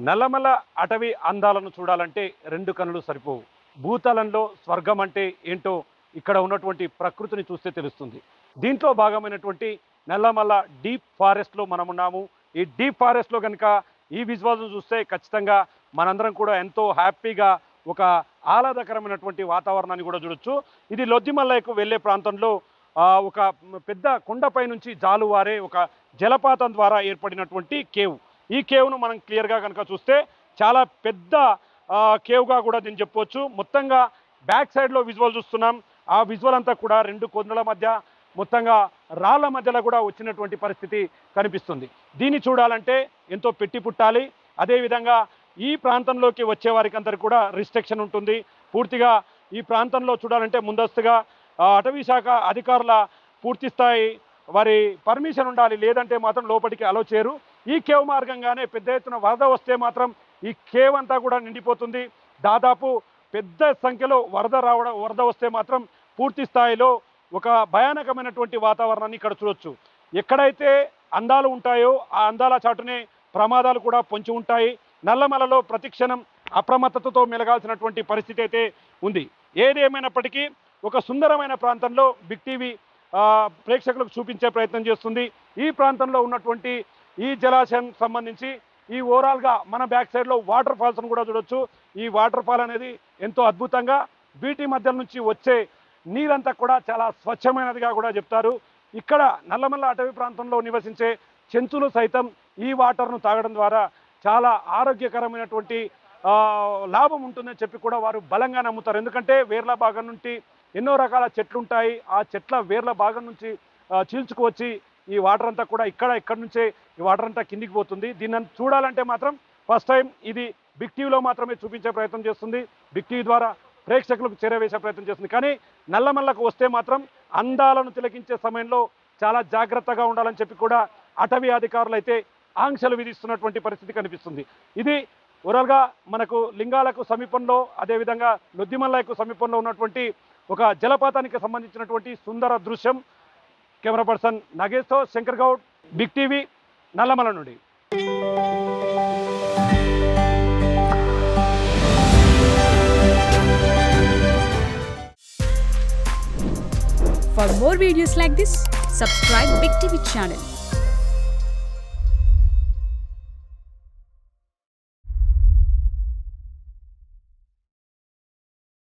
నల్లమల అటవీ అందాలను చూడాలంటే రెండు కనులు సరిపోవు. భూతలంలో స్వర్గం అంటే ఏంటో ఇక్కడ ఉన్నటువంటి ప్రకృతిని చూస్తే తెలుస్తుంది. దీంట్లో భాగమైనటువంటి నల్లమల డీప్ ఫారెస్ట్లో మనం ఉన్నాము. ఈ డీప్ ఫారెస్ట్లో కనుక ఈ విజువల్స్ చూస్తే ఖచ్చితంగా మనందరం కూడా ఎంతో హ్యాపీగా ఒక ఆహ్లాదకరమైనటువంటి వాతావరణాన్ని కూడా చూడొచ్చు. ఇది లొద్దిమల్లైకు వెళ్ళే ప్రాంతంలో ఒక పెద్ద కొండపై నుంచి జాలువారే ఒక జలపాతం ద్వారా ఏర్పడినటువంటి కేవ్. ఈ కేవ్ను మనం క్లియర్గా కనుక చూస్తే చాలా పెద్ద కేవ్గా కూడా దీన్ని చెప్పవచ్చు. మొత్తంగా బ్యాక్ సైడ్లో విజువల్ చూస్తున్నాం. ఆ విజువల్ అంతా కూడా రెండు కొండల మధ్య మొత్తంగా రాళ్ళ మధ్యలో కూడా వచ్చినటువంటి పరిస్థితి కనిపిస్తుంది. దీన్ని చూడాలంటే ఎంతో పెట్టి పుట్టాలి. అదేవిధంగా ఈ ప్రాంతంలోకి వచ్చే వారికి అందరికీ కూడా రిస్ట్రిక్షన్ ఉంటుంది. పూర్తిగా ఈ ప్రాంతంలో చూడాలంటే ముందస్తుగా అటవీ శాఖ అధికారుల పూర్తి స్థాయి వారి పర్మిషన్ ఉండాలి, లేదంటే మాత్రం లోపలికి అలో చేయరు. ఈ కేవ్ మార్గంగానే పెద్ద ఎత్తున వరద వస్తే మాత్రం ఈ కేవ్ అంతా కూడా నిండిపోతుంది. దాదాపు పెద్ద సంఖ్యలో వరద వస్తే మాత్రం పూర్తి స్థాయిలో ఒక భయానకమైనటువంటి వాతావరణాన్ని ఇక్కడ చూడొచ్చు. ఎక్కడైతే అందాలు ఉంటాయో ఆ అందాల చాటునే ప్రమాదాలు కూడా పొంచి ఉంటాయి. నల్లమలలో ప్రతిక్షణం అప్రమత్తతతో మెలగాల్సినటువంటి పరిస్థితి అయితే ఉంది. ఏదేమైనప్పటికీ ఒక సుందరమైన ప్రాంతంలో బిగ్ టీవీ ప్రేక్షకులకు చూపించే ప్రయత్నం చేస్తుంది. ఈ ప్రాంతంలో ఉన్నటువంటి ఈ జలాశయం సంబంధించి ఈ ఓవరాల్గా మన బ్యాక్ సైడ్లో వాటర్ ఫాల్స్ను కూడా చూడొచ్చు. ఈ వాటర్ ఫాల్ అనేది ఎంతో అద్భుతంగా బీటీ మధ్య నుంచి వచ్చే నీరంతా కూడా చాలా స్వచ్ఛమైనదిగా కూడా చెప్తారు. ఇక్కడ నల్లమల్ల అటవీ ప్రాంతంలో నివసించే చెంచులు సైతం ఈ వాటర్ను తాగడం ద్వారా చాలా ఆరోగ్యకరమైనటువంటి లాభం ఉంటుందని చెప్పి కూడా వారు బలంగా నమ్ముతారు. ఎందుకంటే వేర్ల భాగం నుండి ఎన్నో రకాల చెట్లు ఉంటాయి. ఆ చెట్ల వేర్ల భాగం నుంచి చీల్చుకువచ్చి ఈ వాటర్ అంతా కూడా ఇక్కడ నుంచే ఈ వాటర్ అంతా కిందికి పోతుంది. దీన్ని చూడాలంటే మాత్రం ఫస్ట్ టైం ఇది బిగ్ టీవీలో మాత్రమే చూపించే ప్రయత్నం చేస్తుంది. బిగ్ టీవీ ద్వారా ప్రేక్షకులకు చేరవేసే ప్రయత్నం చేస్తుంది. కానీ నల్లమల్లకు వస్తే మాత్రం అందాలను తిలకించే సమయంలో చాలా జాగ్రత్తగా ఉండాలని చెప్పి కూడా అటవీ అధికారులు అయితే ఆంక్షలు విధిస్తున్నటువంటి పరిస్థితి కనిపిస్తుంది. ఇది ఓవరాల్గా మనకు లింగాలకు సమీపంలో అదేవిధంగా లొద్దిమల్లకు సమీపంలో ఉన్నటువంటి ఒక జలపాతానికి సంబంధించినటువంటి సుందర దృశ్యం. కెమెరా పర్సన్ నాగేశ్తో శంకర్ గౌడ్, బిగ్ టీవీ, నల్లమల నుండి. For more videos like this, subscribe Big TV channel.